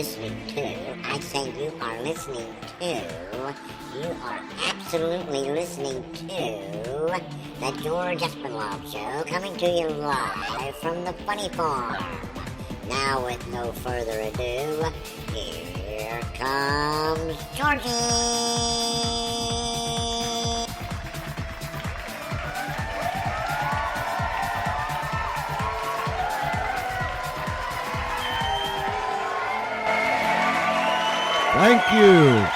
listening to, I say you are listening to, you are absolutely listening to the George Espenlaub Show, coming to you live from the Funny Farm. Now, with no further ado, here comes Georgie! Thank you.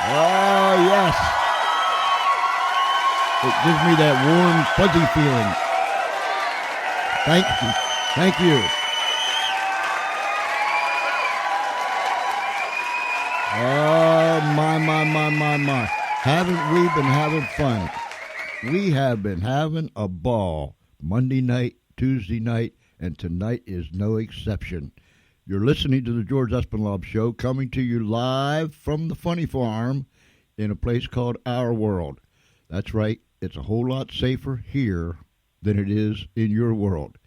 Oh, yes. It gives me that warm, fuzzy feeling. Thank you. Thank you. Oh, my. Haven't we been having fun? We have been having a ball. Monday night, Tuesday night, and tonight is no exception. You're listening to the George Espenlaub Show, coming to you live from the Funny Farm in a place called Our World. That's right, it's a whole lot safer here than it is in your world.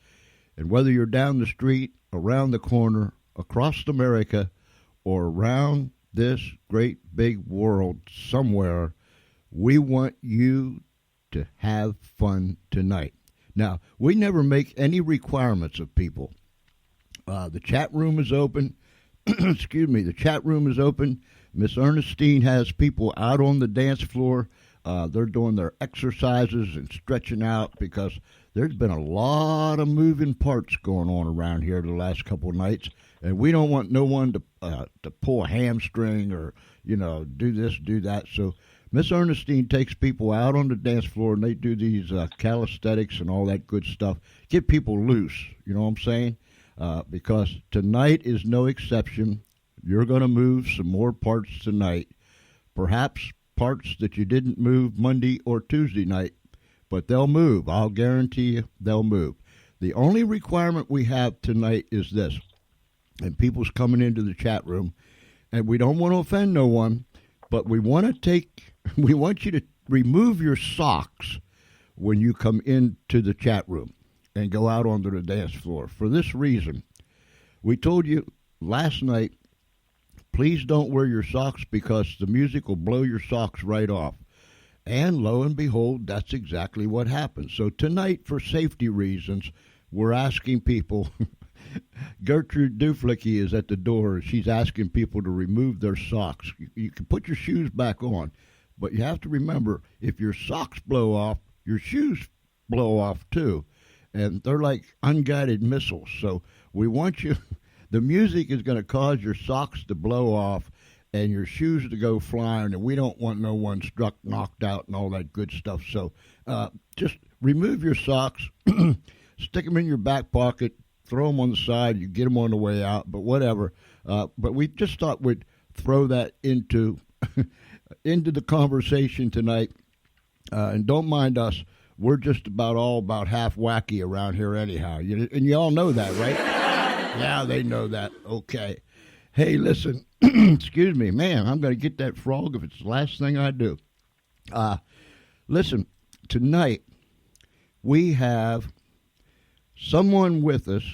And whether you're down the street, around the corner, across America, or around this great big world somewhere, we want you to have fun tonight. Now, we never make any requirements of people. The chat room is open. Excuse me. The chat room is open. Miss Ernestine has people out on the dance floor. They're doing their exercises and stretching out because there's been a lot of moving parts going on around here the last couple of nights, and we don't want no one to pull a hamstring or do this, do that. So Miss Ernestine takes people out on the dance floor and they do these calisthenics and all that good stuff. Get people loose. You know what I'm saying? Because tonight is no exception. You're going to move some more parts tonight, perhaps parts that you didn't move Monday or Tuesday night, but they'll move. I'll guarantee you they'll move. The only requirement we have tonight is this, and people's coming into the chat room, and we don't want to offend no one, but we want you to remove your socks when you come into the chat room and go out onto the dance floor. For this reason, we told you last night, please don't wear your socks because the music will blow your socks right off. And lo and behold, that's exactly what happened. So tonight, for safety reasons, we're asking people, Gertrude Duflicky is at the door. She's asking people to remove their socks. You can put your shoes back on, but you have to remember, if your socks blow off, your shoes blow off too. And they're like unguided missiles. So we want you, the music is going to cause your socks to blow off and your shoes to go flying, and we don't want no one struck, knocked out, and all that good stuff. So just remove your socks, stick them in your back pocket, throw them on the side, you get them on the way out, but whatever. But we just thought we'd throw that into the conversation tonight. And don't mind us. We're just about half wacky around here anyhow. And you all know that, right? Yeah, they know that. Okay. Hey, listen. Excuse me. Man, I'm going to get that frog if it's the last thing I do. Listen, tonight we have someone with us,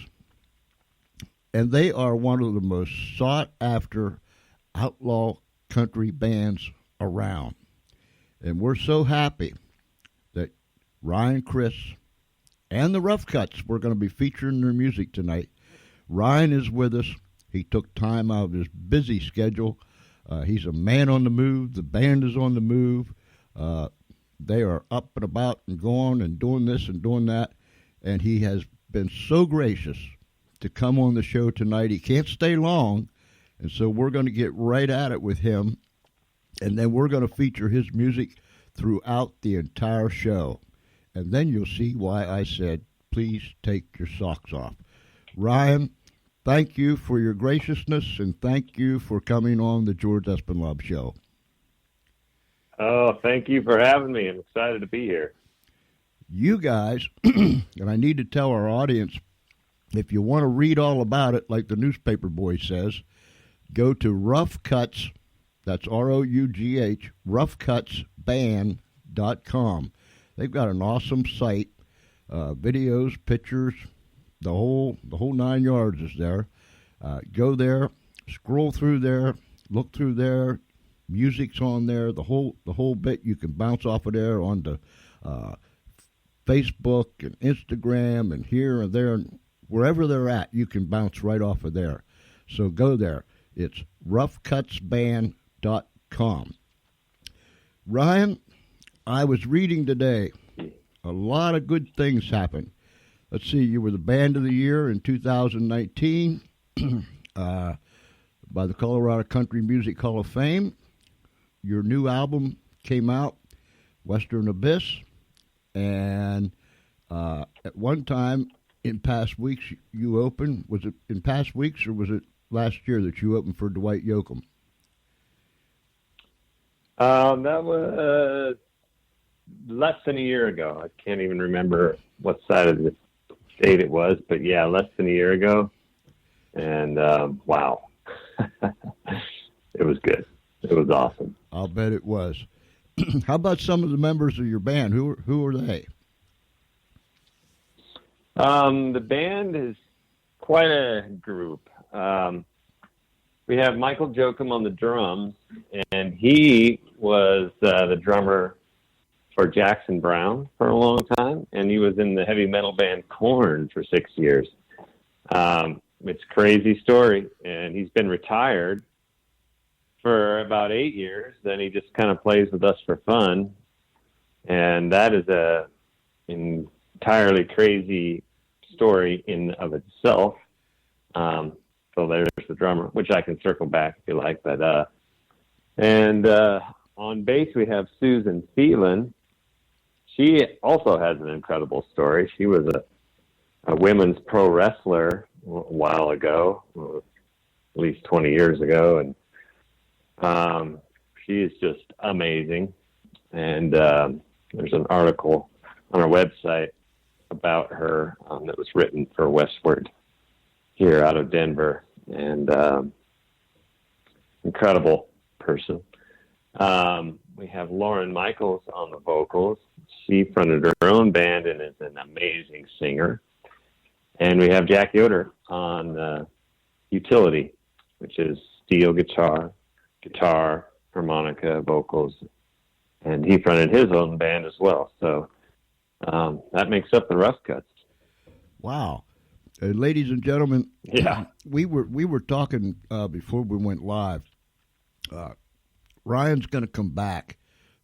and they are one of the most sought-after outlaw country bands around. And we're so happy that Ryan, Chrys, and the Roughcuts, we're going to be featuring their music tonight. Ryan is with us. He took time out of his busy schedule. He's a man on the move. The band is on the move. They are up and about and going and doing this and doing that. And he has been so gracious to come on the show tonight. He can't stay long, and so we're going to get right at it with him. And then we're going to feature his music throughout the entire show. And then you'll see why I said, please take your socks off. Ryan, thank you for your graciousness, and thank you for coming on the George Espenlaub Show. Oh, thank you for having me. I'm excited to be here. You guys, and I need to tell our audience, if you want to read all about it, like the newspaper boy says, go to Roughcuts, that's R-O-U-G-H, roughcutsband.com. They've got an awesome site, videos, pictures, the whole 9 yards is there. Go there, scroll through there, look through there. Music's on there. The whole bit. You can bounce off of there onto Facebook and Instagram and here and there, and wherever they're at, you can bounce right off of there. So go there. It's roughcutsband.com. Ryan, I was reading today. A lot of good things happened. Let's see, you were the Band of the Year in 2019 by the Colorado Country Music Hall of Fame. Your new album came out, Western Abyss, and at one time in past weeks you opened. Was it in past weeks or was it last year that you opened for Dwight Yoakam? That was less than a year ago. I can't even remember what side of the state it was, but yeah, less than a year ago. And wow, it was good. It was awesome. I'll bet it was. How about some of the members of your band? Who are they? The band is quite a group. We have Michael Joachim on the drums, and he was the drummer for Jackson Browne for a long time, and he was in the heavy metal band Korn for 6 years. It's a crazy story, and he's been retired for about 8 years. Then he just kind of plays with us for fun, and that is a entirely crazy story in of itself. So there's the drummer, which I can circle back if you like. But on bass we have Susan Phelan. She also has an incredible story. She was a women's pro wrestler a while ago, at least 20 years ago, and she is just amazing. And there's an article on our website about her that was written for Westward here out of Denver, and incredible person. We have Lauren Michaels on the vocals. She fronted her own band and is an amazing singer. And we have Jack Yoder on utility, which is steel guitar, harmonica, vocals, and he fronted his own band as well. So that makes up the Roughcuts. Wow. Ladies and gentlemen, yeah, we were talking before we went live. Ryan's going to come back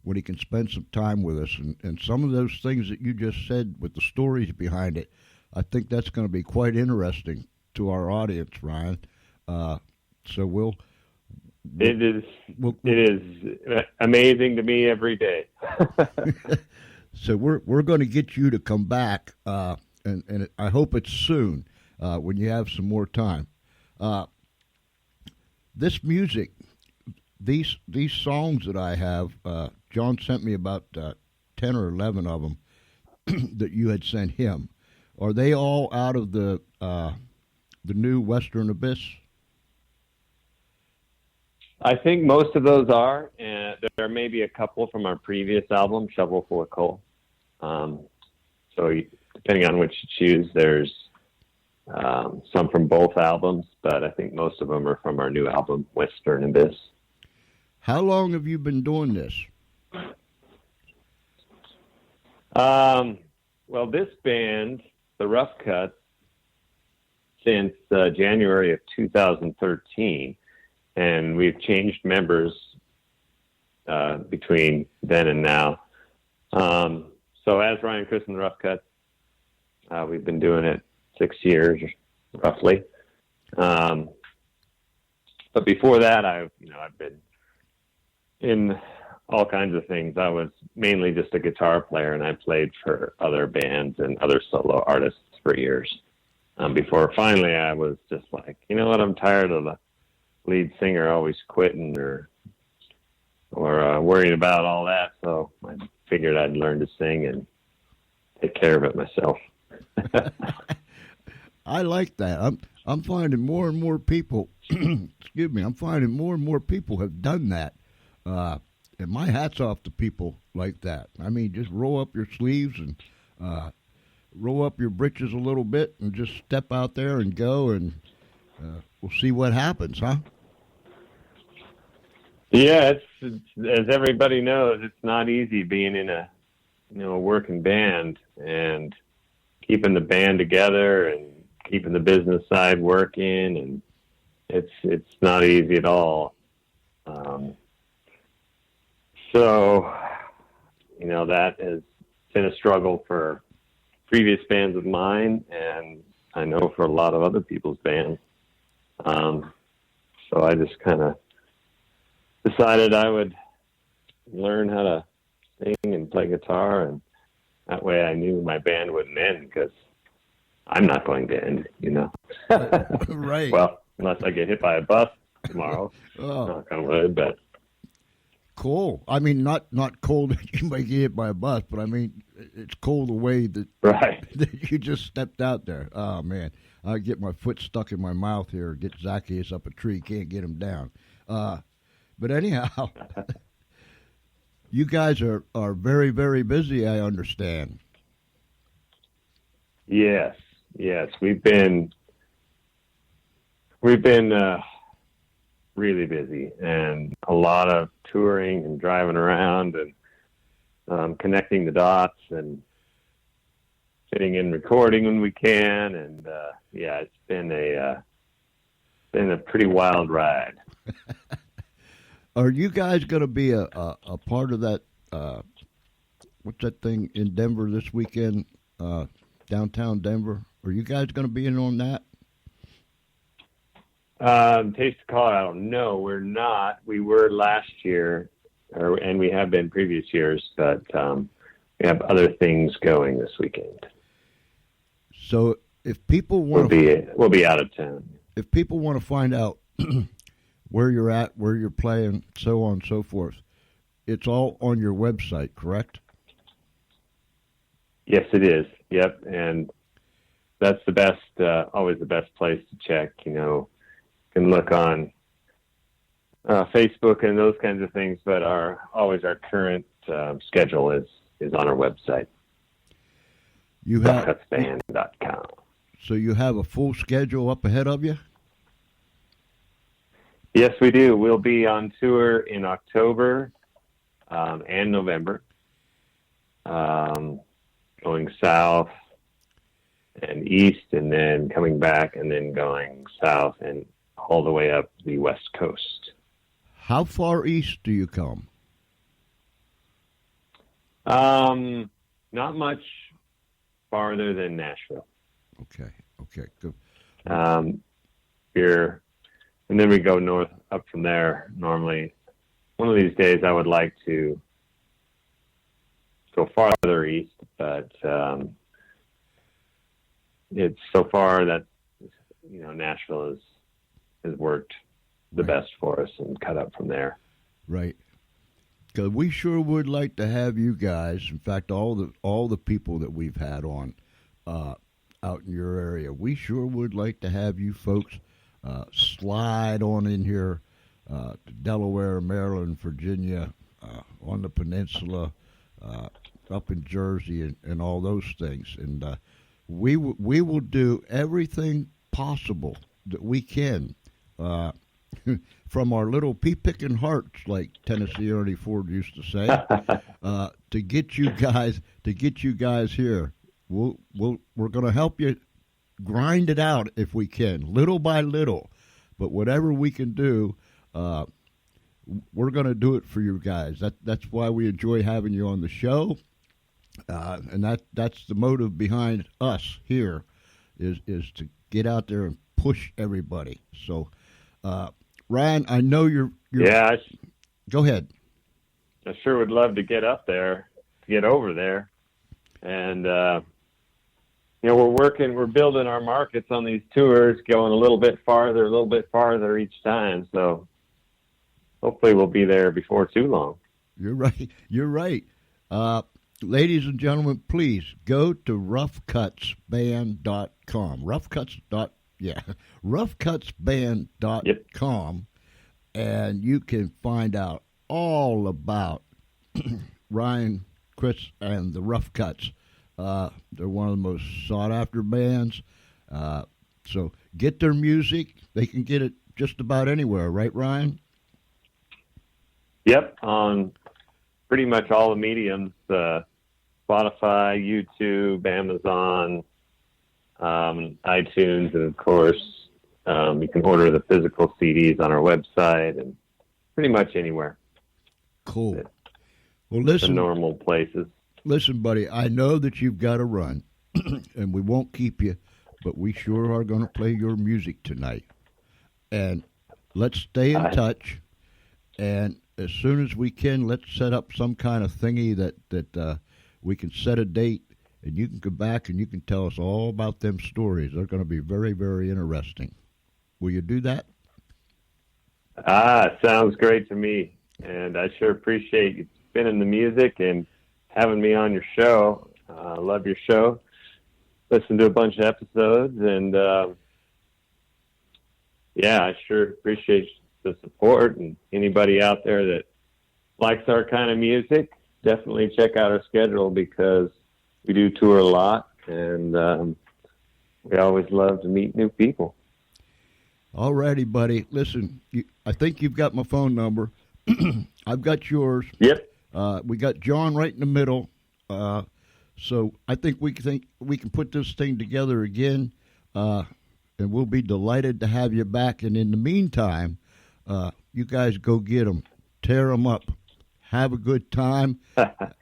when he can spend some time with us, and some of those things that you just said with the stories behind it, I think that's going to be quite interesting to our audience, Ryan. So it is amazing to me every day. So we're going to get you to come back, and I hope it's soon when you have some more time. This music, these songs that I have, John sent me about 10 or 11 of them that you had sent him. Are they all out of the new Western Abyss? I think most of those are, and there may be a couple from our previous album, Shovel Full of Coal. So depending on which you choose, there's some from both albums, but I think most of them are from our new album, Western Abyss. How long have you been doing this? Well, this band, the Roughcuts, since January of 2013, and we've changed members between then and now. So as Ryan Chrys and the Roughcuts, we've been doing it 6 years, roughly. But before that, I've been in all kinds of things. I was mainly just a guitar player, and I played for other bands and other solo artists for years. Before finally I was just like, you know what, I'm tired of the lead singer always quitting or worrying about all that. So I figured I'd learn to sing and take care of it myself. I like that. I'm finding more and more people. Excuse me. I'm finding more and more people have done that. And my hat's off to people like that. I mean, just roll up your sleeves and roll up your britches a little bit and just step out there and go, and we'll see what happens, huh? Yeah, it's as everybody knows, it's not easy being in a working band and keeping the band together and keeping the business side working, and it's not easy at all. So, that has been a struggle for previous bands of mine, and I know for a lot of other people's bands. So I just kind of decided I would learn how to sing and play guitar, and that way I knew my band wouldn't end, because I'm not going to end, Right. Well, unless I get hit by a bus tomorrow. Knock on wood, but cool. I mean, not cold that you might get hit by a bus, but I mean, it's cold the way that, right. that you just stepped out there. Oh, man. I get my foot stuck in my mouth here, get Zacchaeus up a tree, can't get him down. But anyhow, you guys are very, very busy, I understand. Yes. We've been really busy, and a lot of touring and driving around and connecting the dots and fitting in recording when we can. And it's been a pretty wild ride. Are you guys going to be a part of that? What's that thing in Denver this weekend? Downtown Denver. Are you guys going to be in on that? Taste of Colorado. No, we're not. We were last year, and we have been previous years, but we have other things going this weekend. So if people want we'll be out of town. If people want to find out where you're at, where you're playing, so on and so forth, it's all on your website, correct? Yes, it is. Yep, and that's the best, always the best place to check. You can look on Facebook and those kinds of things, but our current schedule is on our website. You have Roughcutsband.com. So you have a full schedule up ahead of you? Yes, we do. We'll be on tour in October and November, going south and east, and then coming back, and then going south and all the way up the West Coast. How far east do you come? Not much farther than Nashville. Okay, good. And then we go north up from there. Normally, one of these days I would like to go farther east, but it's so far that Nashville has worked the best for us and cut up from there. Right. Because we sure would like to have you guys. In fact, all the people that we've had on out in your area, we sure would like to have you folks slide on in here to Delaware, Maryland, Virginia, on the peninsula, up in Jersey, and all those things. And we will do everything possible that we can. From our little pea-picking hearts, like Tennessee Ernie Ford used to say, to get you guys here. We're going to help you grind it out if we can, little by little. But whatever we can do, we're going to do it for you guys. That's why we enjoy having you on the show, and that's the motive behind us here, is to get out there and push everybody. So. Ryan, I know you're Yeah. Go ahead. I sure would love to get up there, to get over there. And, we're building our markets on these tours, going a little bit farther each time. So hopefully we'll be there before too long. You're right. Ladies and gentlemen, please go to roughcutsband.com. Roughcutsband.com, and you can find out all about Ryan, Chrys, and the Roughcuts. They're one of the most sought-after bands. So get their music. They can get it just about anywhere, right, Ryan? Yep, on pretty much all the mediums, Spotify, YouTube, Amazon, iTunes, and of course, you can order the physical CDs on our website and pretty much anywhere. Cool. Well, listen. The normal places. Listen, buddy, I know that you've got to run, and we won't keep you, but we sure are going to play your music tonight. And let's stay in touch, and as soon as we can, let's set up some kind of thingy that we can set a date, and you can come back and you can tell us all about them stories. They're going to be very, very interesting. Will you do that? Sounds great to me, and I sure appreciate you spinning the music and having me on your show. I love your show. Listen to a bunch of episodes, and I sure appreciate the support. And anybody out there that likes our kind of music, definitely check out our schedule because we do tour a lot, and we always love to meet new people. All righty, buddy. Listen, I think you've got my phone number. I've got yours. Yep. We got John right in the middle. So I think we can put this thing together again, and we'll be delighted to have you back. And in the meantime, you guys go get them, tear them up, have a good time,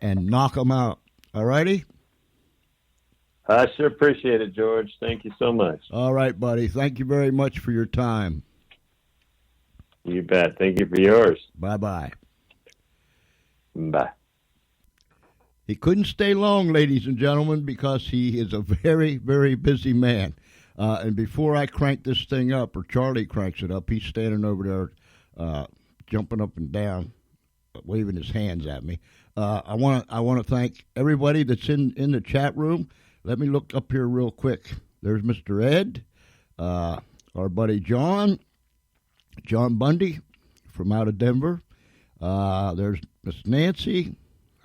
and knock them out. All righty? I sure appreciate it, George. Thank you so much. All right, buddy. Thank you very much for your time. You bet. Thank you for yours. Bye-bye. Bye. He couldn't stay long, ladies and gentlemen, because he is a very, very busy man. And before I crank this thing up, or Charlie cranks it up, he's standing over there jumping up and down, waving his hands at me. I want to thank everybody that's in the chat room. Let me look up here real quick. There's Mr. Ed, our buddy John Bundy from out of Denver. There's Miss Nancy,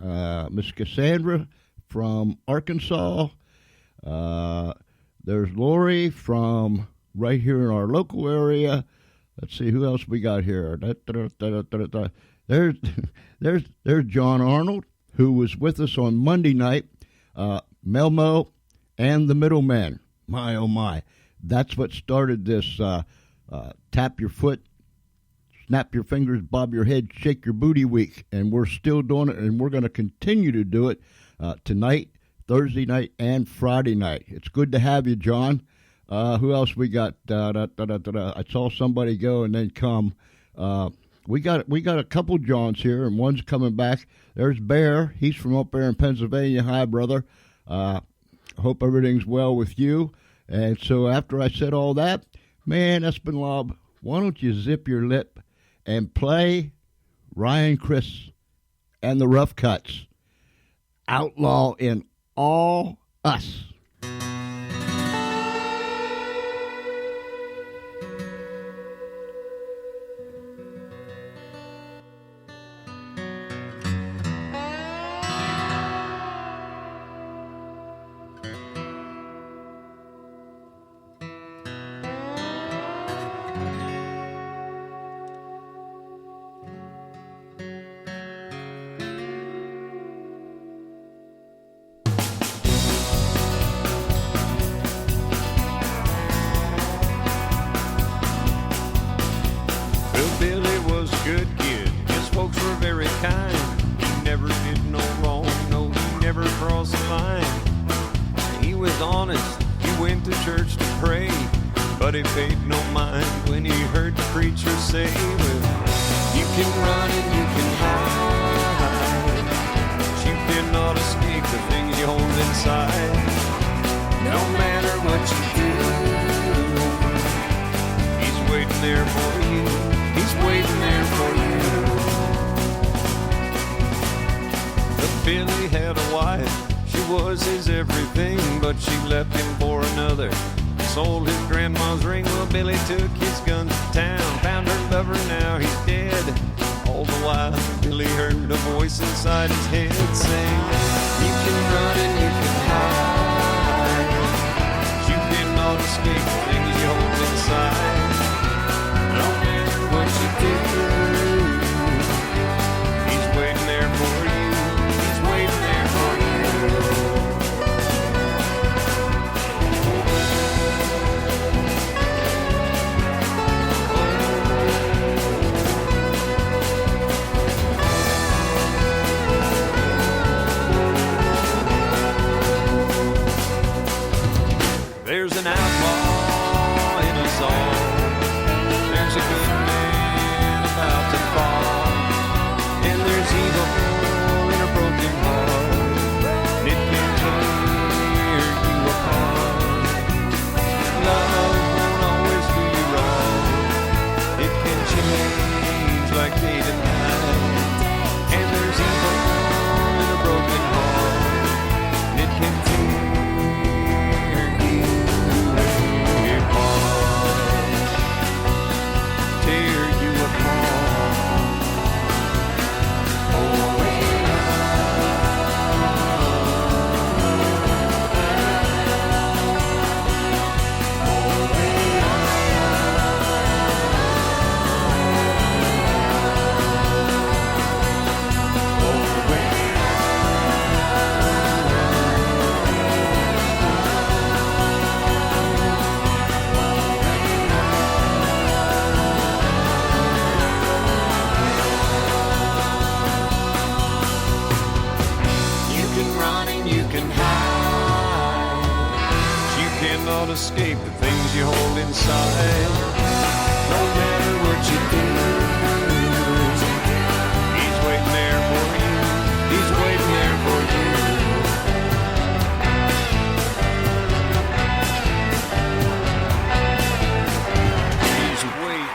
Miss Cassandra from Arkansas. There's Lori from right here in our local area. Let's see who else we got here. There's John Arnold, who was with us on Monday night. Melmo and the Middleman. My, oh, my. That's what started this tap your foot, snap your fingers, bob your head, shake your booty week. And we're still doing it, and we're going to continue to do it tonight, Thursday night, and Friday night. It's good to have you, John. Who else we got? I saw somebody go and then come. We got a couple Johns here, and one's coming back. There's Bear. He's from up there in Pennsylvania. Hi, brother. Hope everything's well with you. And so after I said all that, man, Espenlaub, why don't you zip your lip and play Ryan Chrys and the Roughcuts, Outlaw in All Us. Inside his head saying, you can run and you can hide. escape the things you hold inside. No matter what you do, he's waiting there for you. He's waiting there for you. There's an outlaw in us all. There's a good man about to fall. And there's evil in a broken heart. And it can tear you apart. Love won't always do you wrong. It can change like day to night. And there's evil in a broken heart. And it can tear you apart. Tear you apart. Oh, you can run and you can hide. You cannot escape the things you hold inside. No matter what you do, he's waiting there for you. He's waiting there for you. He's waiting.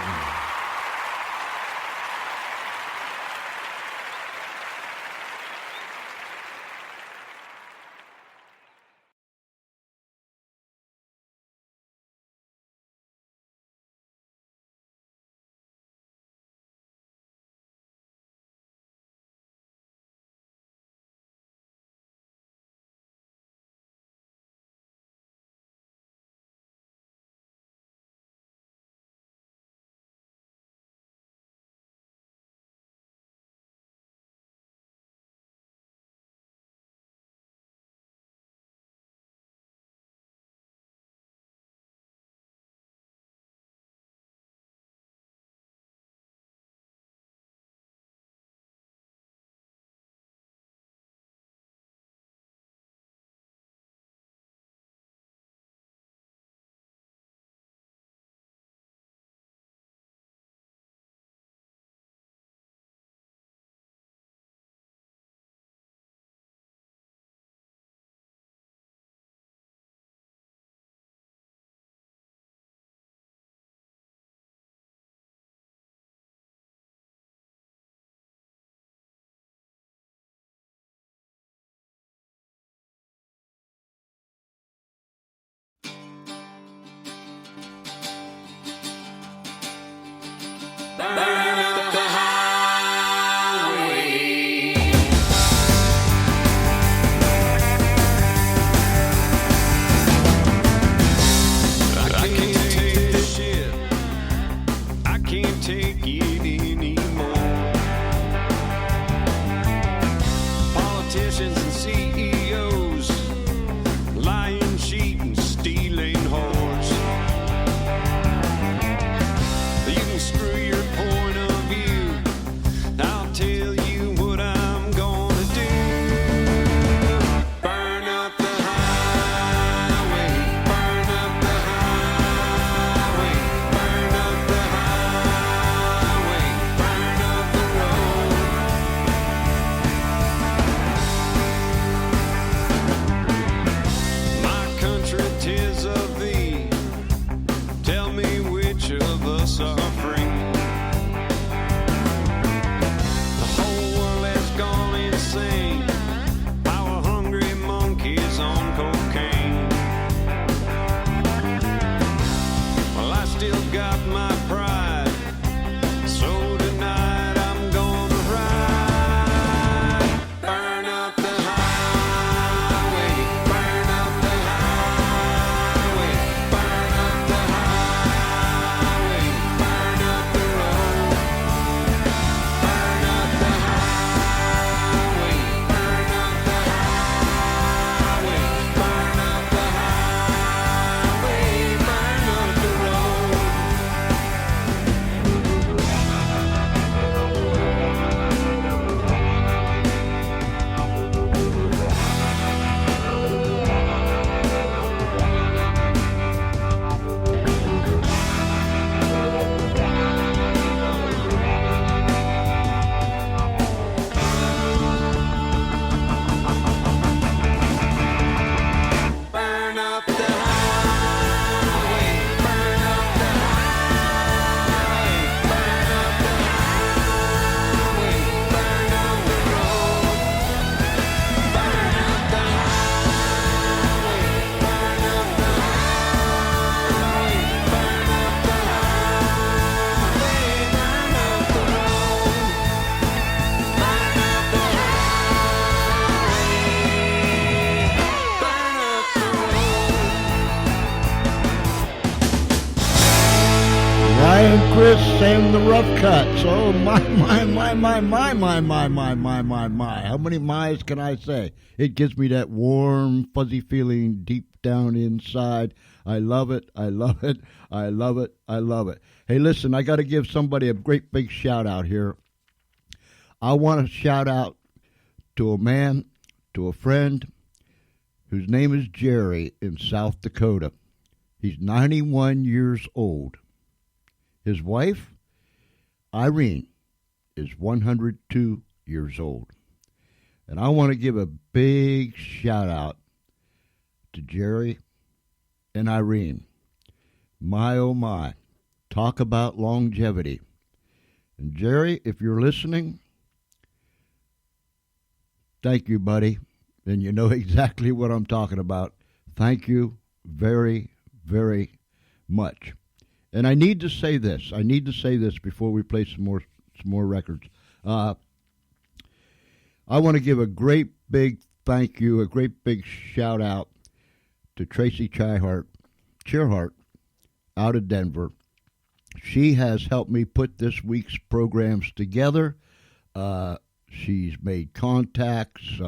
Burn up the highway. I can't take this shit. I can't take it anymore. Politicians and CEOs lying, cheating, stealing whores. You can screw your point of view. I'll tell you what I'm gonna do. Burn up the highway. Burn up the highway. Burn up the highway. Burn up the road. Chrys and the Roughcuts. Oh, my. How many my's can I say? It gives me that warm, fuzzy feeling deep down inside. I love it. I love it. I love it. I love it. Hey, listen, I got to give somebody a great big shout out here. I want to shout out to a man, to a friend, whose name is Jerry in South Dakota. He's 91 years old. His wife, Irene, is 102 years old. And I want to give a big shout out to Jerry and Irene. My, oh my, talk about longevity. And Jerry, if you're listening, thank you, buddy. And you know exactly what I'm talking about. Thank you very, very much. And I need to say this. I need to say this before we play some more records. I want to give a great big thank you, a great big shout out to Tracy Cheerhart out of Denver. She has helped me put this week's programs together. She's made contacts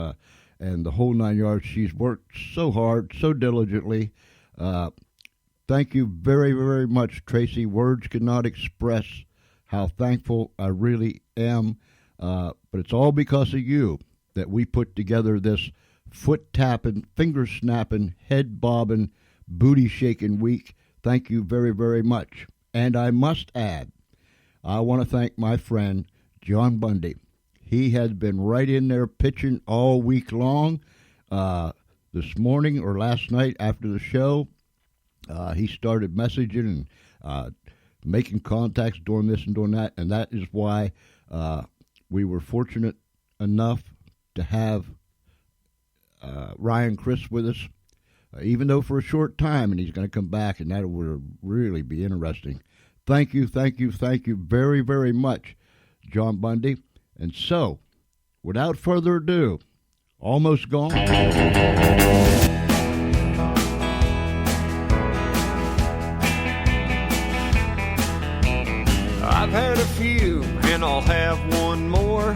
and the whole 9 yards. She's worked so hard, so diligently. Thank you very, very much, Tracy. Words cannot express how thankful I really am. But it's all because of you that we put together this foot-tapping, finger-snapping, head-bobbing, booty-shaking week. Thank you very, very much. And I must add, I want to thank my friend, John Bundy. He has been right in there pitching all week long. This morning or last night after the show, he started messaging and making contacts, doing this and doing that, and that is why we were fortunate enough to have Ryan Chrys with us, even though for a short time, and he's going to come back, and that will really be interesting. Thank you very, very much, John Bundy. And so, without further ado, almost gone. I've had a few, and I'll have one more.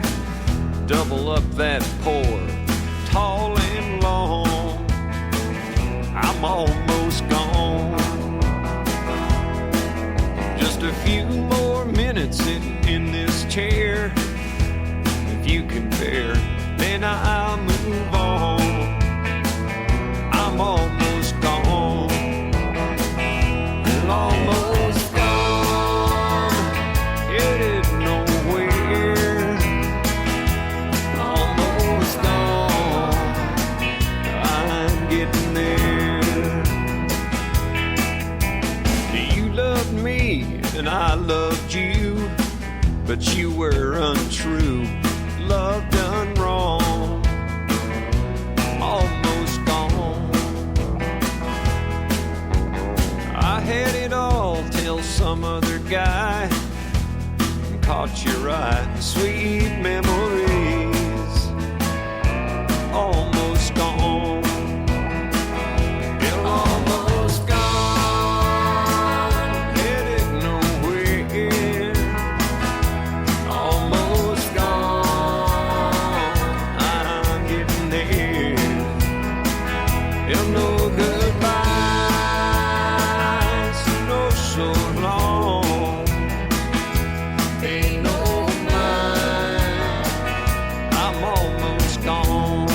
Double up that pour, tall and long. I'm almost gone. Just a few more minutes sitting in this chair. If you can bear, then I'll move on. I'm almost gone. Almost gone. Headed nowhere. Almost gone. I'm getting there. You loved me and I loved you, but you were untrue. Love done wrong. Almost gone. I had it all till some other guy caught your eye. Sweet memories. Almost gone. You're almost gone. Headed nowhere. Almost gone. I'm getting there. And no goodbyes, no so long. Ain't no mine. I'm almost gone.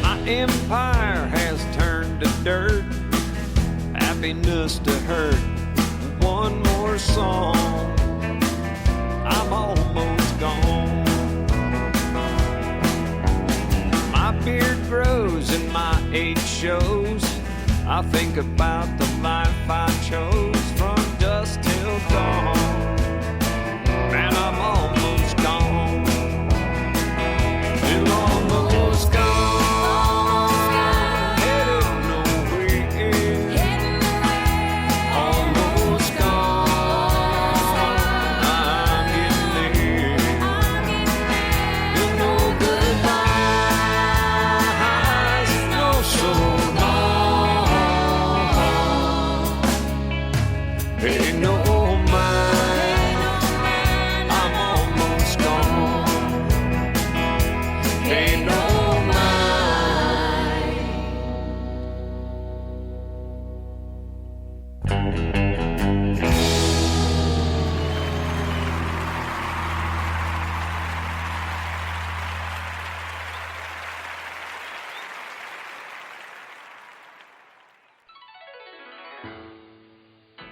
My empire has turned to dirt, happiness to hurt. One more song, I'm almost gone. My beard grows and my age shows. I think about the life I chose from dusk till dawn. And I'm almost gone. Still almost gone. Headed nowhere. Almost gone.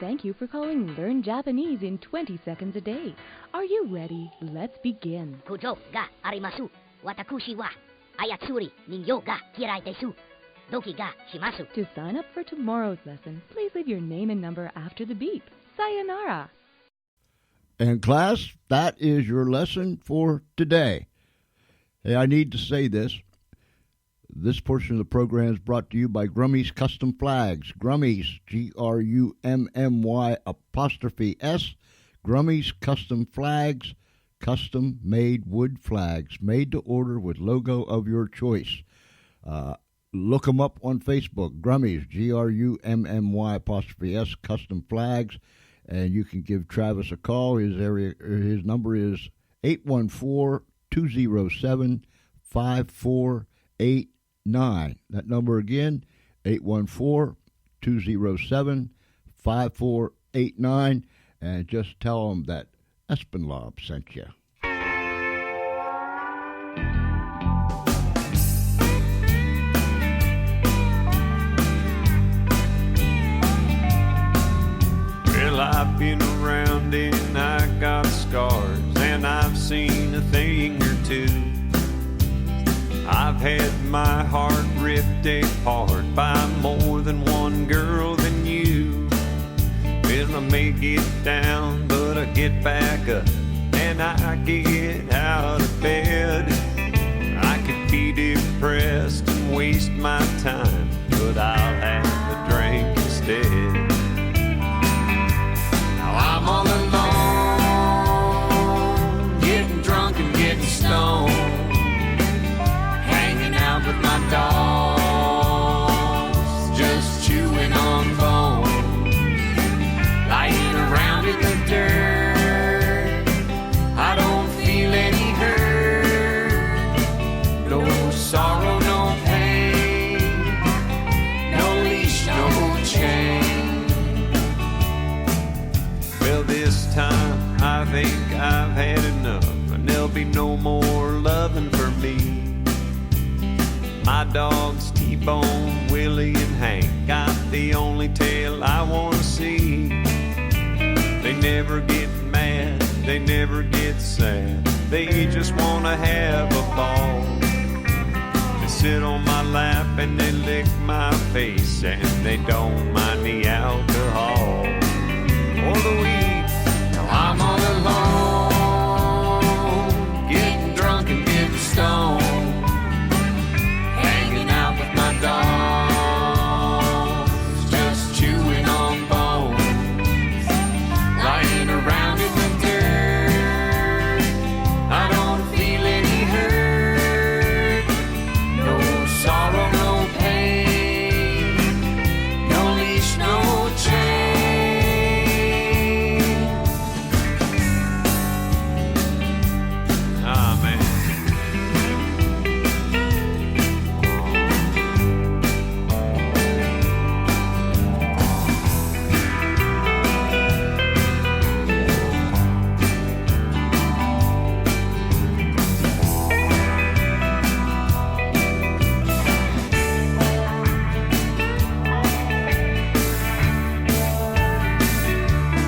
thank you for calling Learn Japanese in 20 seconds a day. Are you ready? Let's begin. 苦情があります。私は操り人形が嫌いです。ドキがします。 To sign up for tomorrow's lesson, please leave your name and number after the beep. Sayonara. And class, that is your lesson for today. Hey, I need to say this. This portion of the program is brought to you by Grummy's Custom Flags. Grummy's, G-R-U-M-M-Y''S. Grummy's Custom Flags, custom-made wood flags, made to order with logo of your choice. Look them up on Facebook. Grummy's, G-R-U-M-M-Y''S, Custom Flags. And you can give Travis a call. His number is 814-207-5489. That number again, 814-207-5489. And just tell them that Espenlaub sent you. Well, I've been around and I got scars, and I've seen a thing or two. I've had my heart ripped apart by more than one girl than you. Well, I may get down, but I get back up, and I get out of bed. I could be depressed and waste my time, but I'll have a drink instead. Now I'm all alone, getting drunk and getting stoned, hanging out with my dogs, just chewing on bone, lying around in the dirt. I don't feel any hurt, no sorrow, no pain, no leash, no chain. Well, this time I think I've had enough, and there'll be no more loving for me. My dogs T-Bone, Willie, and Hank got the only tail I want to see. They never get mad, they never get sad, they just want to have a ball. They sit on my lap and they lick my face, and they don't mind the alcohol or the weed. Now I'm all alone, getting drunk and getting stoned, hanging out with my dogs, just chewing on bones, lying around in the dirt. I don't feel any hurt, no sorrow, no pain, no leash, no chain. Ah, man.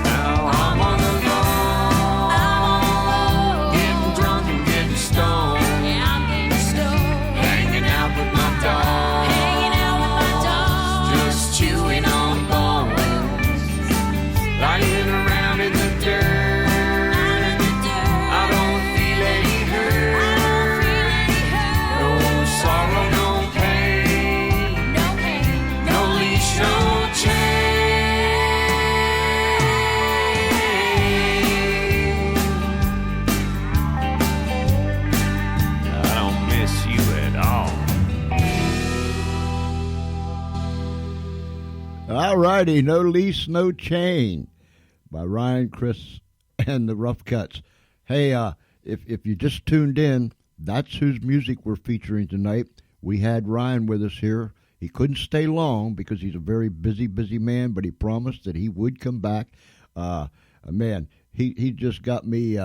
Now I'm on the lawn, getting drunk and getting stoned, hanging out with my dogs, just chewing on bones, lying around in the dirt. I don't feel any hurt, no sorrow, no pain, no leash, no chain. I don't miss you at all. All righty, No Lease, No Chain by Ryan, Chrys, and the Roughcuts. Hey, if you just tuned in, that's whose music we're featuring tonight. We had Ryan with us here. He couldn't stay long because he's a very busy man, but he promised that he would come back. Man, he just got me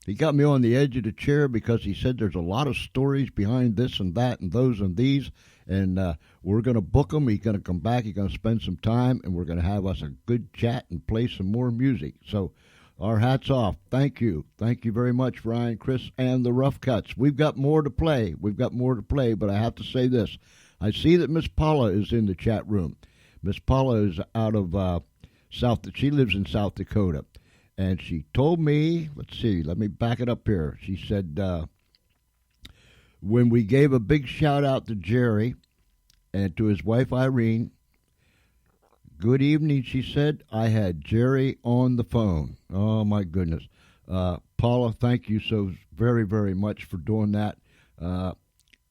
He got me on the edge of the chair because he said there's a lot of stories behind this and that and those and these, and we're going to book him. He's going to come back. He's going to spend some time, and we're going to have us a good chat and play some more music. So our hats off. Thank you. Thank you very much, Ryan, Chrys, and the Roughcuts. We've got more to play. But I have to say this. I see that Miss Paula is in the chat room. Miss Paula is out of she lives in South Dakota. And she told me, let me back it up here. She said, when we gave a big shout out to Jerry and to his wife Irene, good evening, she said, I had Jerry on the phone. Oh, my goodness. Paula, thank you so very, very much for doing that.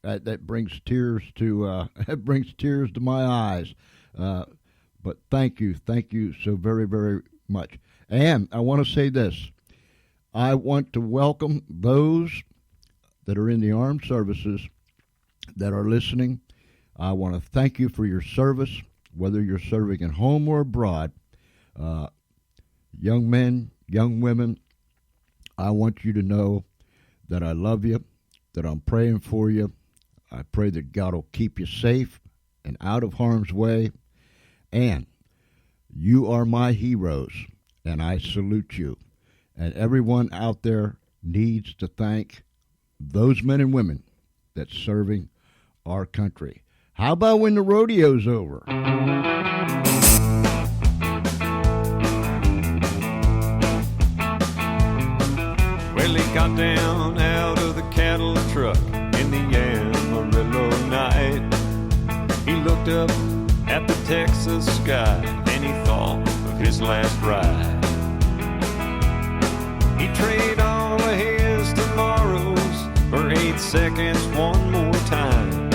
That brings tears to my eyes. But thank you so very, very much. And I want to say this. I want to welcome those that are in the armed services that are listening. I want to thank you for your service, whether you're serving at home or abroad. Young men, young women, I want you to know that I love you, that I'm praying for you. I pray that God will keep you safe and out of harm's way. And you are my heroes. And I salute you. And everyone out there needs to thank those men and women that's serving our country. How about when the rodeo's over? Well, he got down out of the cattle truck in the Amarillo night. He looked up at the Texas sky and he thought of his last ride. He traded all of his tomorrows for 8 seconds one more time.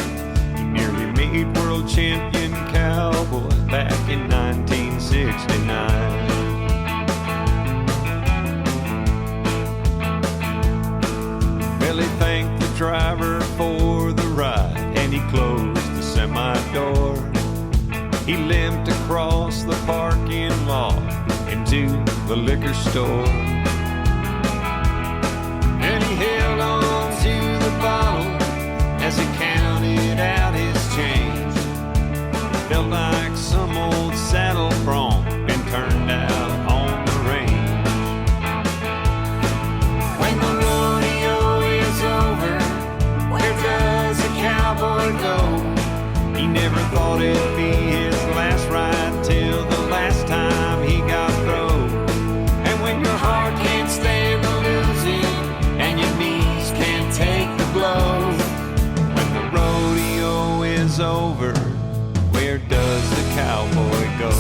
He nearly made world champion cowboy back in 1969. Well, he thanked the driver for the ride and he closed the semi door. He limped across the parking lot into the liquor store. And he held on to the bottle as he counted out his change. Felt like some old saddle bronc been turned out on the range. When the rodeo is over, where does a cowboy go? He never thought it'd be his last ride till the last time he got through. And when your heart can't stand the losing and your knees can't take the blows, when the rodeo is over, where does the cowboy go?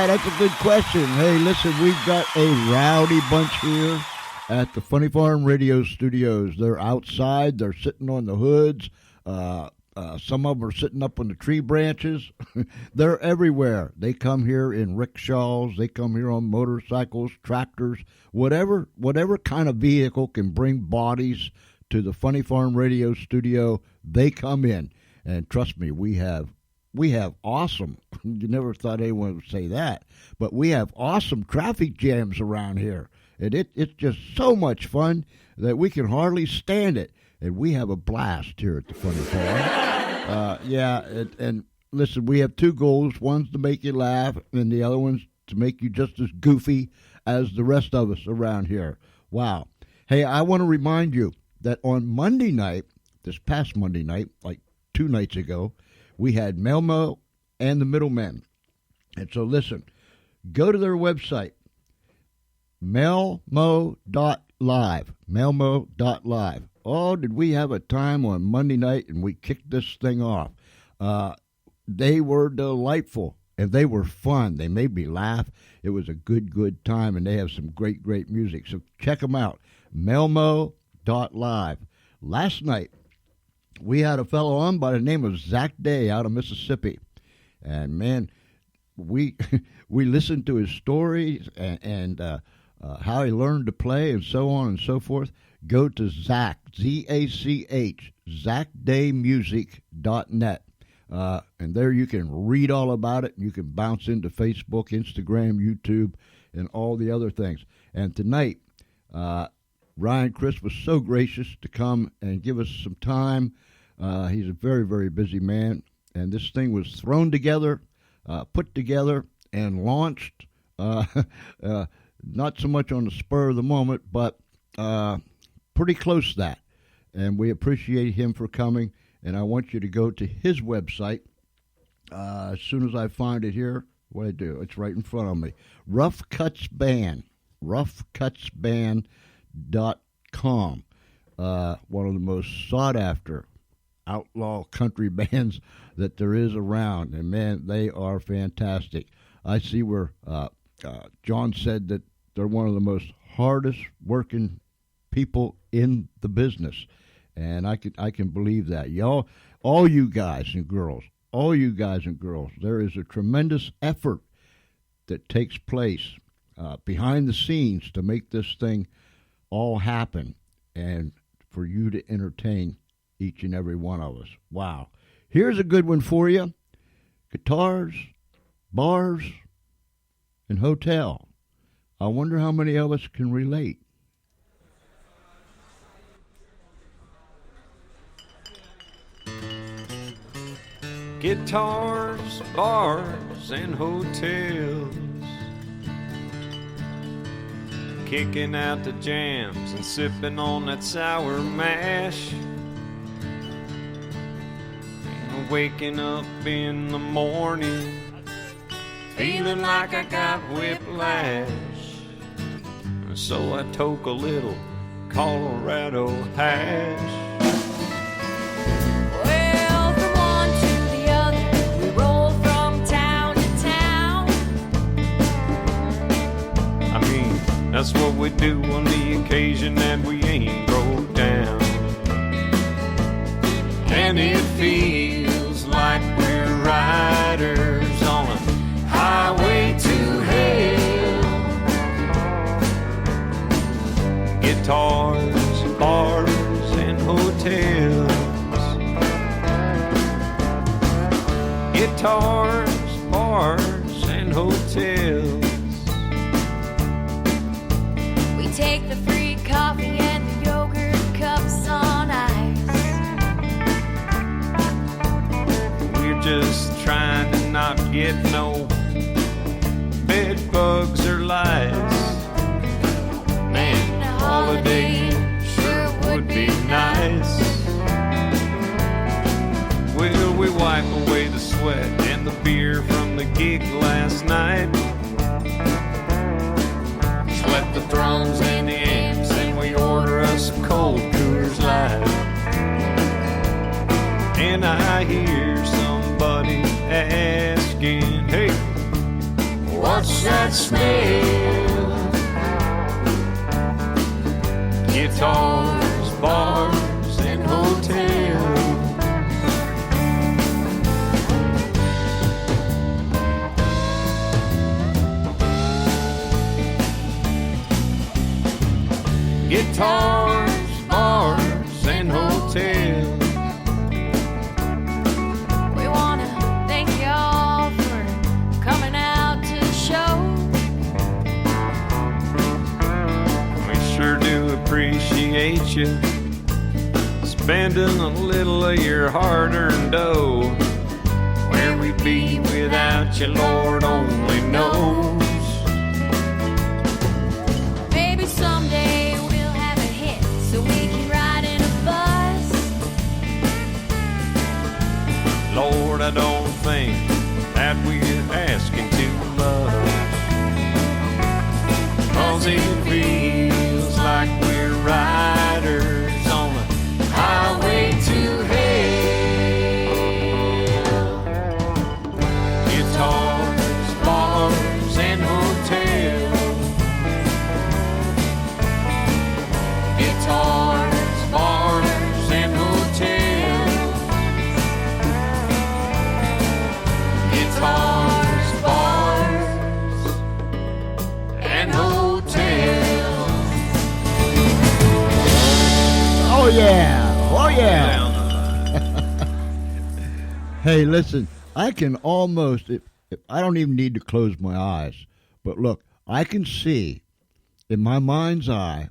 That's a good question. Hey, listen, we've got a rowdy bunch here at the Funny Farm Radio Studios. They're outside. They're sitting on the hoods. Some of them are sitting up on the tree branches. They're everywhere. They come here in rickshaws. They come here on motorcycles, tractors, whatever kind of vehicle can bring bodies to the Funny Farm Radio studio. They come in, and trust me, we have awesome. You never thought anyone would say that, but we have awesome traffic jams around here, and it's just so much fun that we can hardly stand it. And we have a blast here at the Funny Farm. And listen, we have two goals. One's to make you laugh, and the other one's to make you just as goofy as the rest of us around here. Wow. Hey, I want to remind you that on Monday night, this past Monday night, like 2 nights ago, we had Melmo and the Middlemen. And so listen, go to their website, melmo.live, melmo.live. Oh, did we have a time on Monday night, and we kicked this thing off. They were delightful, and they were fun. They made me laugh. It was a good time, and they have some great music. So check them out, melmo.live. Last night, we had a fellow on by the name of Zach Day out of Mississippi. And, man, we listened to his stories and how he learned to play and so on and so forth. Go to Zach, Z-A-C-H, ZachDayMusic.net. And there you can read all about it. You can bounce into Facebook, Instagram, YouTube, and all the other things. And tonight, Chrys was so gracious to come and give us some time. He's a very busy man. And this thing was thrown together, put together, and launched. Not so much on the spur of the moment, but pretty close to that. And we appreciate him for coming. And I want you to go to his website. As soon as I find it here, what I do, it's right in front of me. Roughcuts Band, roughcutsband.com. One of the most sought after outlaw country bands that there is around. And man, they are fantastic. I see where John said that they're one of the most hardest working people in the business, and I can believe that. Y'all, all you guys and girls, there is a tremendous effort that takes place behind the scenes to make this thing all happen, and for you to entertain each and every one of us. Wow. Here's a good one for you. Guitars, bars, and hotel. I wonder how many of us can relate. Guitars, bars, and hotels, kicking out the jams and sipping on that sour mash, and waking up in the morning feeling like I got whiplash. So I took a little Colorado hash. Well, from one to the other, we roll from town to town. I mean, that's what we do on the occasion that we ain't broke down. And it feels like we're riders on a highway to hell. Guitars, bars, and hotels. Guitars, bars, and hotels. We take the free coffee and the yogurt cups on ice. We're just trying to not get no bed bugs or lice. Man, a holiday sure would be nice. Well, we wipe away the sweat and the beer from the gig last night. Sweat the drums and the amps, and we order us a cold Coors Light. And I hear somebody asking, hey, what's that smell? Guitars, bars, and hotels. guitars, bars, and hotels. We want to thank y'all for coming out to the show. We sure do appreciate you spending a little of your hard-earned dough. Where we'd be without you, Lord only knows. Maybe someday we'll have a hit so we can ride in a bus. Lord, I don't think that we're asking too much, 'cause it feels like we're riders on a highway to hell. Guitars, bars, and hotels. Guitars, bars, and hotels. Guitars, bars, and hotels. Oh yeah, oh yeah. Hey, listen, I can almost, if I don't even need to close my eyes, but look, I can see in my mind's eye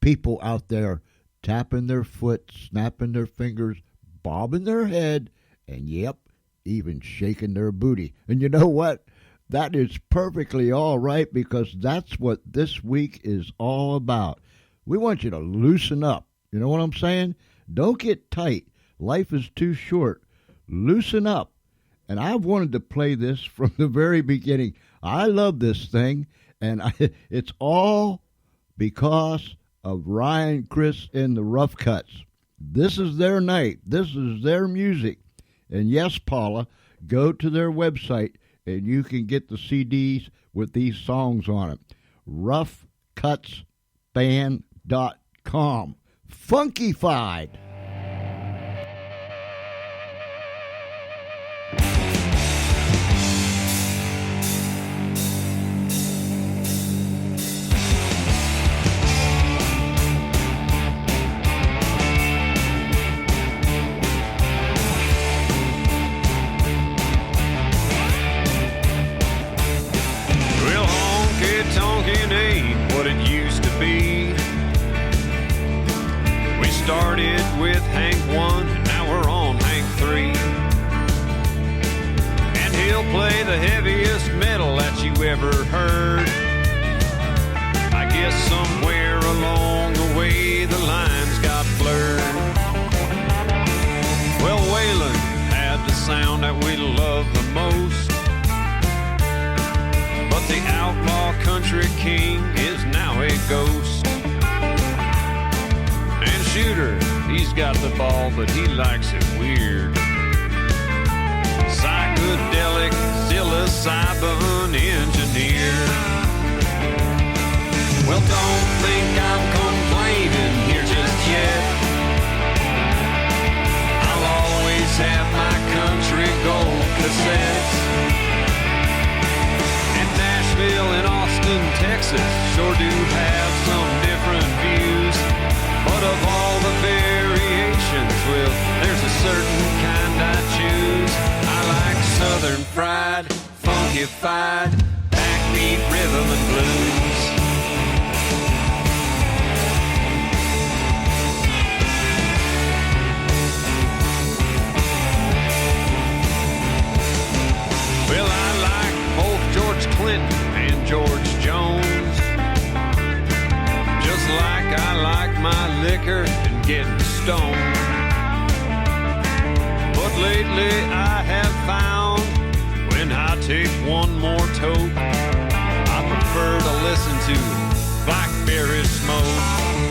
people out there tapping their foot, snapping their fingers, bobbing their head, and yep, even shaking their booty. And you know what? That is perfectly all right, because that's what this week is all about. We want you to loosen up. You know what I'm saying? Don't get tight. Life is too short. Loosen up. And I've wanted to play this from the very beginning. I love this thing, and it's all because of Ryan, Chrys, and the Roughcuts. This is their night. This is their music. And yes, Paula, go to their website, and you can get the CDs with these songs on it. Roughcutsband.com. Funkified. Started with Hank 1, and now we're on Hank 3. And he'll play the heaviest metal that you ever heard. I guess somewhere along the way the lines got blurred. Well, Waylon had the sound that we love the most, but the outlaw country king is now a ghost. Shooter, he's got the ball, but he likes it weird. Psychedelic, psilocybin engineer. Well, don't think I'm complaining here just yet. I'll always have my country gold cassettes. And Nashville and Austin, Texas sure do have some different views. But of all the variations, well, there's a certain kind I choose. I like southern fried, funkified, backbeat rhythm and blues. Well, I like both George Clinton and George Jones. Just like I like my liquor and getting stoned. But lately I have found when I take one more toke, I prefer to listen to Blackberry Smoke.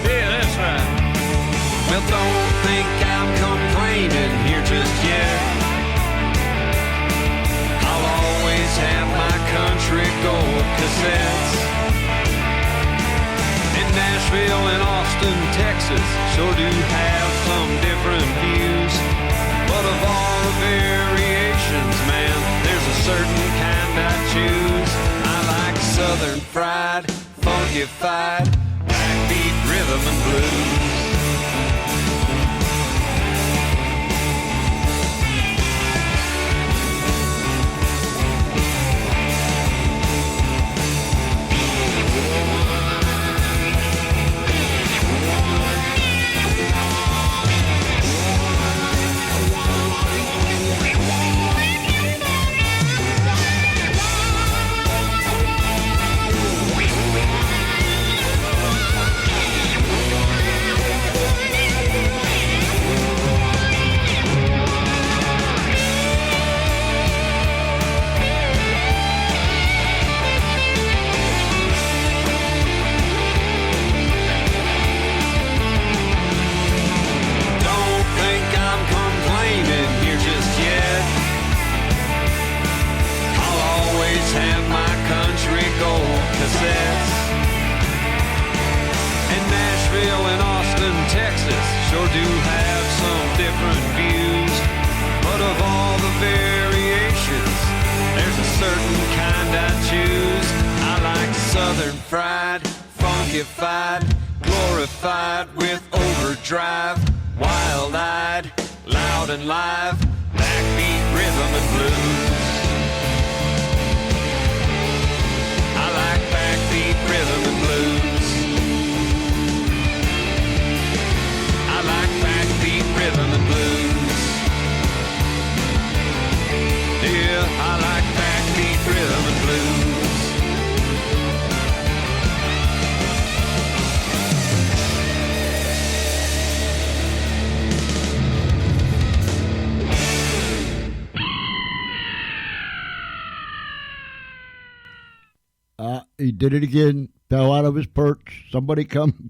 Yeah, that's right. Well, don't think I'm complaining here just yet. I'll always have my country gold cassettes. Nashville and Austin, Texas sure do have some different views. But of all the variations, man, there's a certain kind I choose. I like southern fried, funkified, backbeat rhythm rhythm and blues. Don't think I'm complaining here just yet. I'll always have my country gold cassettes. And Nashville and Austin, Texas sure do have some different views. But of all the variations, there's a certain kind I choose. I like southern fried, funkified, glorified with overdrive, wild-eyed, loud and live, backbeat rhythm and blues. I like backbeat rhythm and blues. I like backbeat rhythm and blues. Yeah, I like backbeat rhythm and blues. He did it again. Fell out of his perch. Somebody come.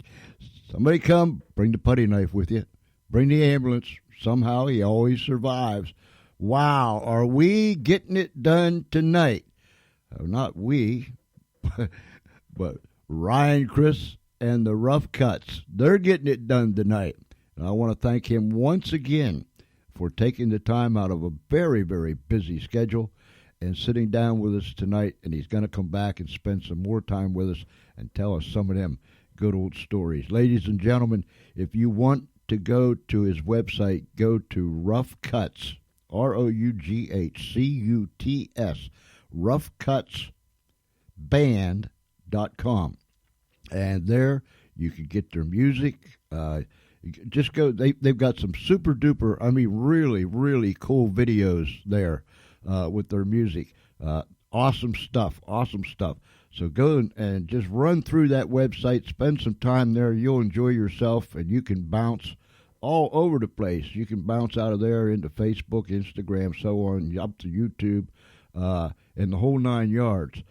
Bring the putty knife with you. Bring the ambulance. Somehow he always survives. Wow, are we getting it done tonight? Not we, but Ryan, Chrys, and the Roughcuts. They're getting it done tonight. And I want to thank him once again for taking the time out of a very, very busy schedule and sitting down with us tonight. And he's going to come back and spend some more time with us and tell us some of them good old stories. Ladies and gentlemen, if you want to go to his website, go to Roughcuts, Roughcuts, roughcutsband.com. And there you can get their music. Just go. They've got some super duper, really, really cool videos there with their music. Awesome stuff. So go and just run through that website, spend some time there. You'll enjoy yourself, and you can bounce all over the place. You can bounce out of there into Facebook, Instagram, so on, up to YouTube, and the whole 9 yards.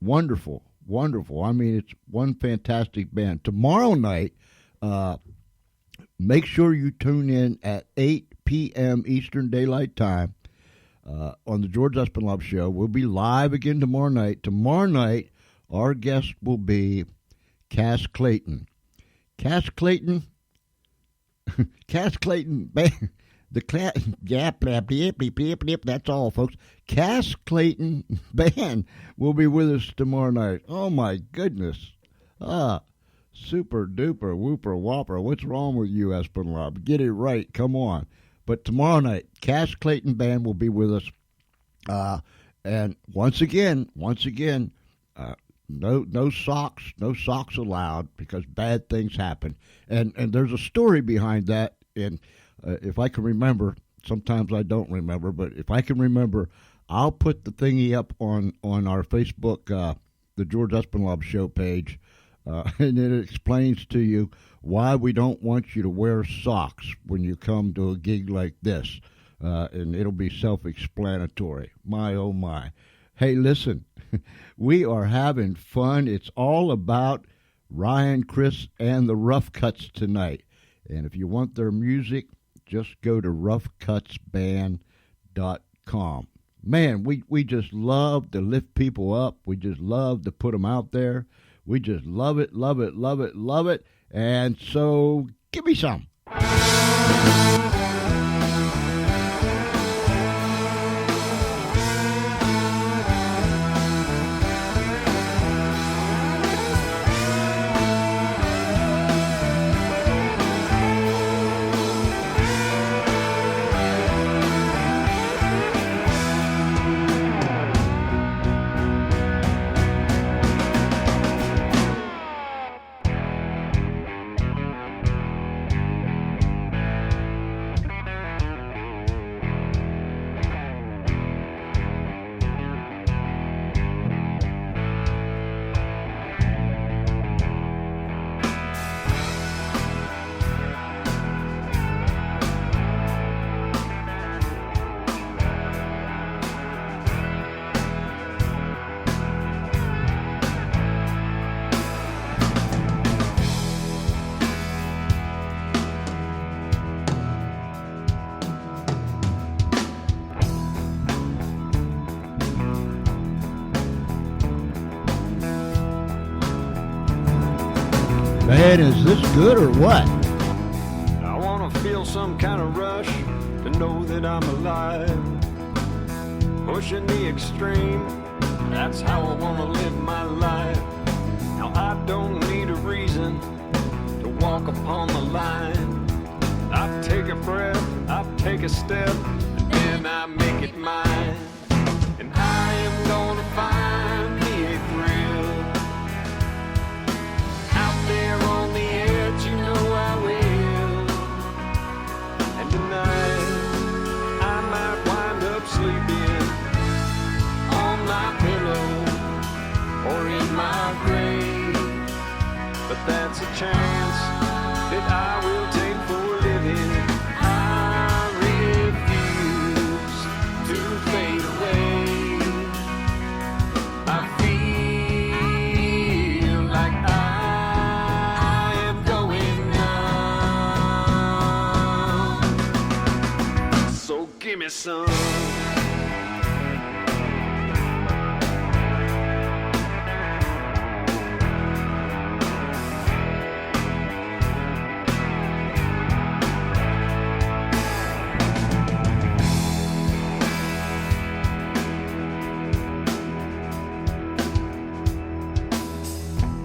Wonderful. It's one fantastic band. Tomorrow night, make sure you tune in at 8 p.m. Eastern Daylight Time on the George Espenlaub Show. We'll be live again tomorrow night. Tomorrow night, our guest will be Cass Clayton. Cass Clayton, band. That's all, folks. Cass Clayton Band will be with us tomorrow night. Oh, my goodness. Super duper whooper whopper. What's wrong with you, Espenlaub? Get it right. Come on. But tomorrow night, Cass Clayton Band will be with us. And once again, no socks allowed, because bad things happen. And there's a story behind that. And if I can remember, sometimes I don't remember, but if I can remember, I'll put the thingy up on our Facebook, the George Espenlaub Show page, and it explains to you why we don't want you to wear socks when you come to a gig like this. And it'll be self-explanatory. My, oh, my. Hey, listen, we are having fun. It's all about Ryan, Chrys, and the Roughcuts tonight. And if you want their music, just go to roughcutsband.com. Man, we just love to lift people up. We just love to put them out there. We just love it. And so give me some. saying, is this good or what? I wanna feel some kind of rush to know that I'm alive. Pushing the extreme, that's how I wanna live my life. Now I don't need a reason to walk upon the line. I take a breath, I take a step, and then I make it mine. And I am gonna find me a thrill. Out there on the edge, you know I will. And tonight, I might wind up sleeping on my pillow or in my grave. But that's a chance that I will take for living. I refuse to fade away. I feel like I am going numb. So give me some.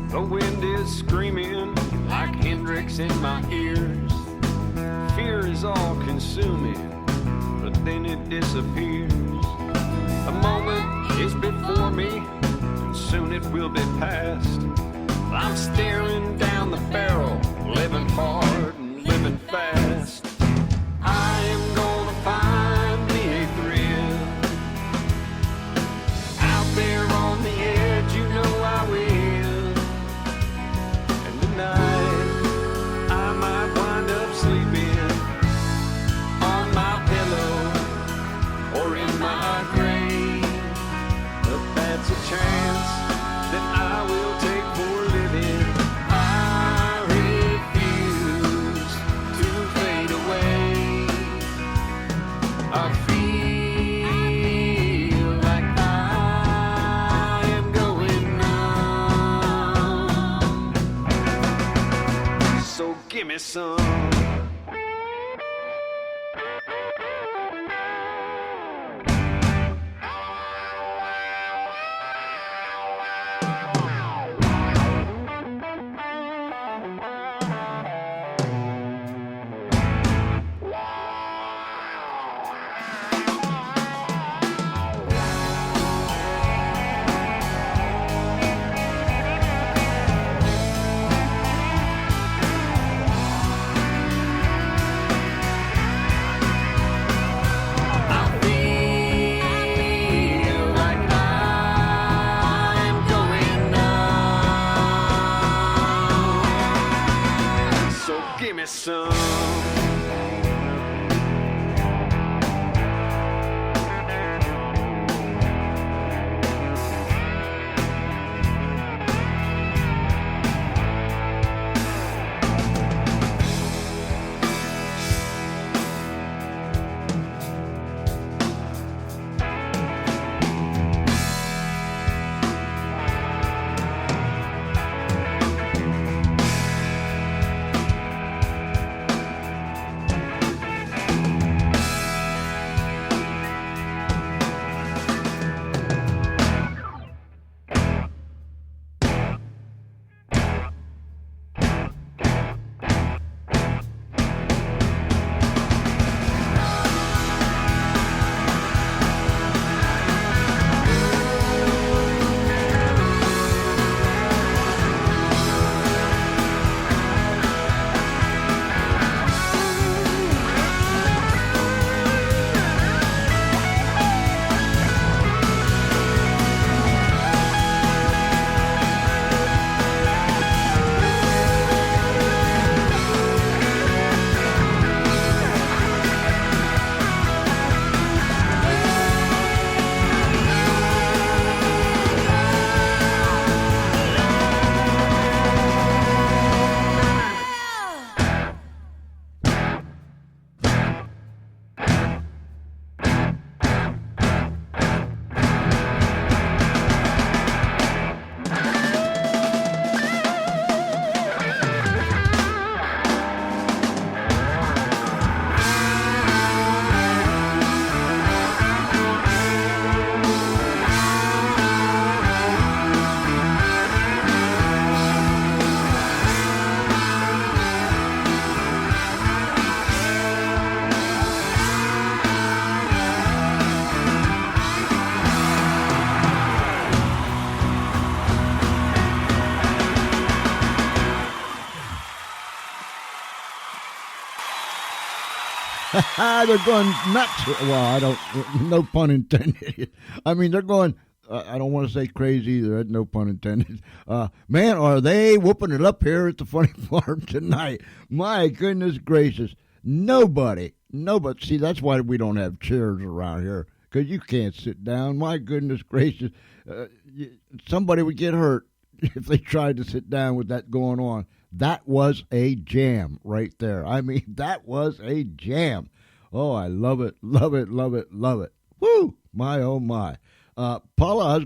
The wind is screaming like Hendrix in my ears. Fear is all consuming, but then it disappears. A moment is before me, and soon it will be past. I'm staring down the barrel, living hard and living fast. I am gonna find me a thrill. Out there on the edge, you know I will. Tonight, I might wind up sleeping on my pillow or in my grave. But that's a chance that I will take for living. I refuse to fade away. I feel like I am going numb. So give me some. Give me some. They're going nuts. Well, I don't, no pun intended. I mean, they're going, I don't want to say crazy either. No pun intended. Man, are they whooping it up here at the Funny Farm tonight? My goodness gracious. Nobody. See, that's why we don't have chairs around here, because you can't sit down. My goodness gracious. Somebody would get hurt if they tried to sit down with that going on. That was a jam right there. I mean, that was a jam. Oh, I love it, love it, love it, love it. Woo! My, oh, my. Paula,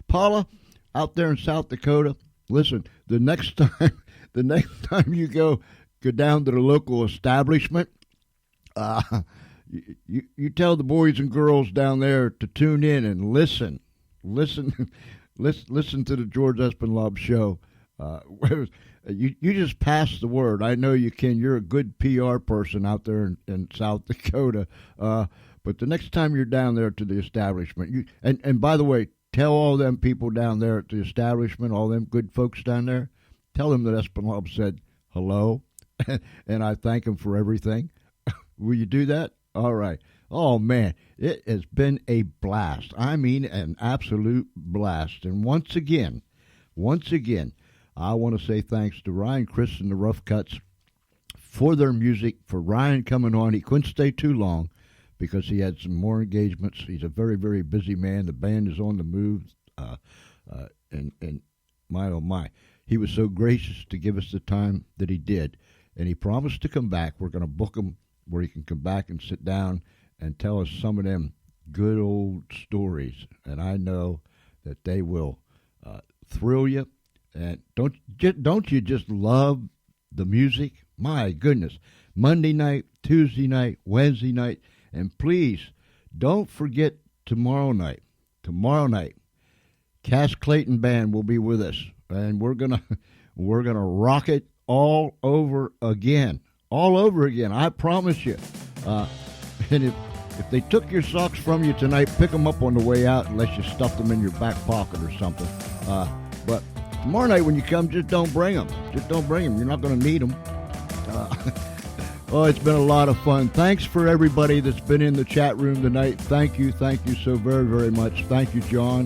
Paula, out there in South Dakota, listen, the next time you go down to the local establishment, you tell the boys and girls down there to tune in and listen to the George Espenlaub show. You just pass the word. I know you can. You're a good PR person out there in South Dakota. But the next time you're down there to the establishment, and by the way, tell all them people down there at the establishment, all them good folks down there, tell them that Espenlaub said hello, and I thank him for everything. Will you do that? All right. Oh, man, it has been a blast. I mean, an absolute blast. And once again, I want to say thanks to Ryan, Chrys, and the Roughcuts for their music, for Ryan coming on. He couldn't stay too long because he had some more engagements. He's a very, very busy man. The band is on the move. And my, oh, my. He was so gracious to give us the time that he did. And he promised to come back. We're going to book him where he can come back and sit down and tell us some of them good old stories. And I know that they will thrill you. And don't you just love the music? My goodness. Monday night, Tuesday night, Wednesday night. And please, don't forget tomorrow night. Tomorrow night, Cass Clayton Band will be with us. And we're gonna rock it all over again. All over again, I promise you. And if they took your socks from you tonight, pick them up on the way out unless you stuffed them in your back pocket or something. But tomorrow night when you come, just don't bring them. Just don't bring them. You're not going to need them. Oh, it's been a lot of fun. Thanks for everybody that's been in the chat room tonight. Thank you so very, very much. Thank you, John.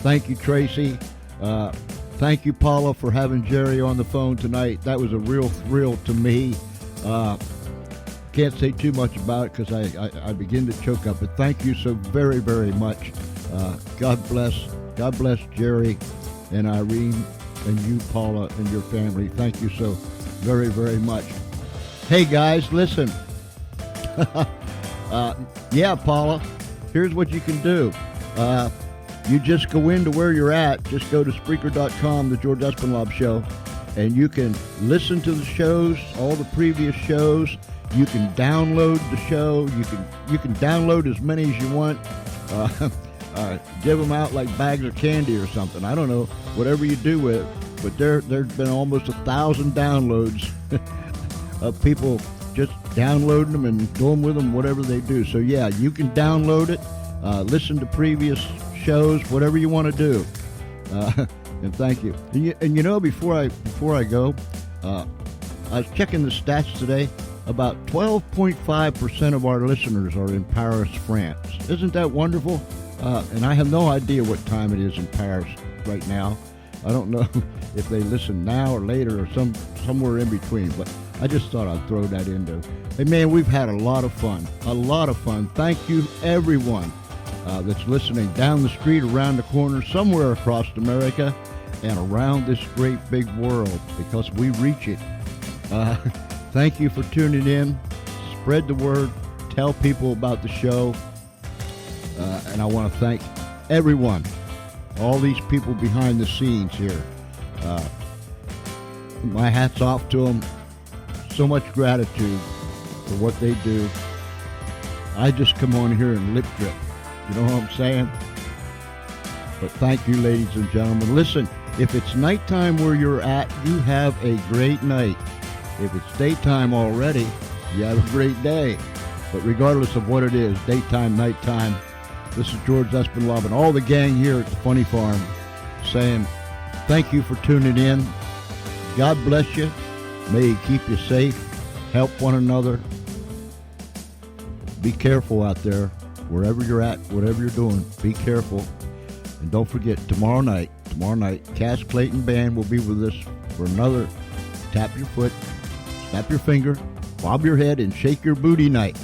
Thank you, Tracy. Thank you, Paula, for having Jerry on the phone tonight. That was a real thrill to me. Can't say too much about it because I begin to choke up. But thank you so very, very much. God bless Jerry and Irene and you, Paula, and your family. Thank you so very, very much. Hey, guys, listen. Yeah, Paula, here's what you can do. You just go into where you're at. Just go to Spreaker.com, The George Espenlaub Show, and you can listen to the shows, all the previous shows. You can download the show. You can download as many as you want. Give them out like bags of candy or something. I don't know, whatever you do with it. But there's been almost 1,000 downloads of people just downloading them and doing with them whatever they do. So, yeah, you can download it, listen to previous shows, whatever you want to do. And thank you. And you know, before I go, I was checking the stats today. About 12.5% of our listeners are in Paris, France. Isn't that wonderful? And I have no idea what time it is in Paris right now. I don't know if they listen now or later or somewhere in between, but I just thought I'd throw that in there. Hey, man, we've had a lot of fun. Thank you, everyone that's listening down the street, around the corner, somewhere across America, and around this great big world, because we reach it. Thank you for tuning in. Spread the word. Tell people about the show. And I want to thank everyone, all these people behind the scenes here. My hat's off to them. So much gratitude for what they do. I just come on here and lip trip. You know what I'm saying? But thank you, ladies and gentlemen. Listen, if it's nighttime where you're at, you have a great night. If it's daytime already, you have a great day. But regardless of what it is, daytime, nighttime, this is George Espenlaub and all the gang here at the Funny Farm saying thank you for tuning in. God bless you. May He keep you safe. Help one another. be careful out there. Wherever you're at, whatever you're doing, be careful. And don't forget, tomorrow night, Cass Clayton Band will be with us for another tap your foot, snap your finger, bob your head, and shake your booty night.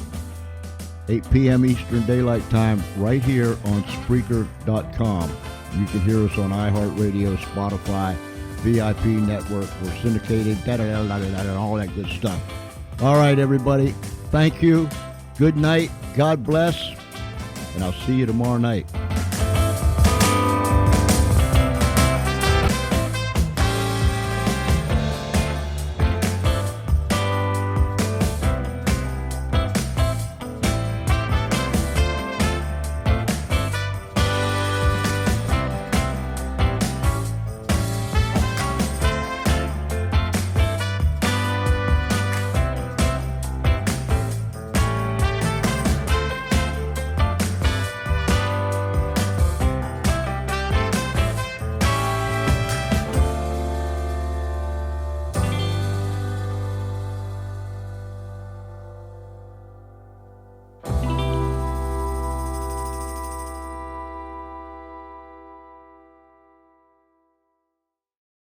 8 p.m. Eastern Daylight Time, right here on Spreaker.com. You can hear us on iHeartRadio, Spotify, VIP Network. We're syndicated, all that good stuff. All right, everybody. Thank you. Good night. God bless. And I'll see you tomorrow night.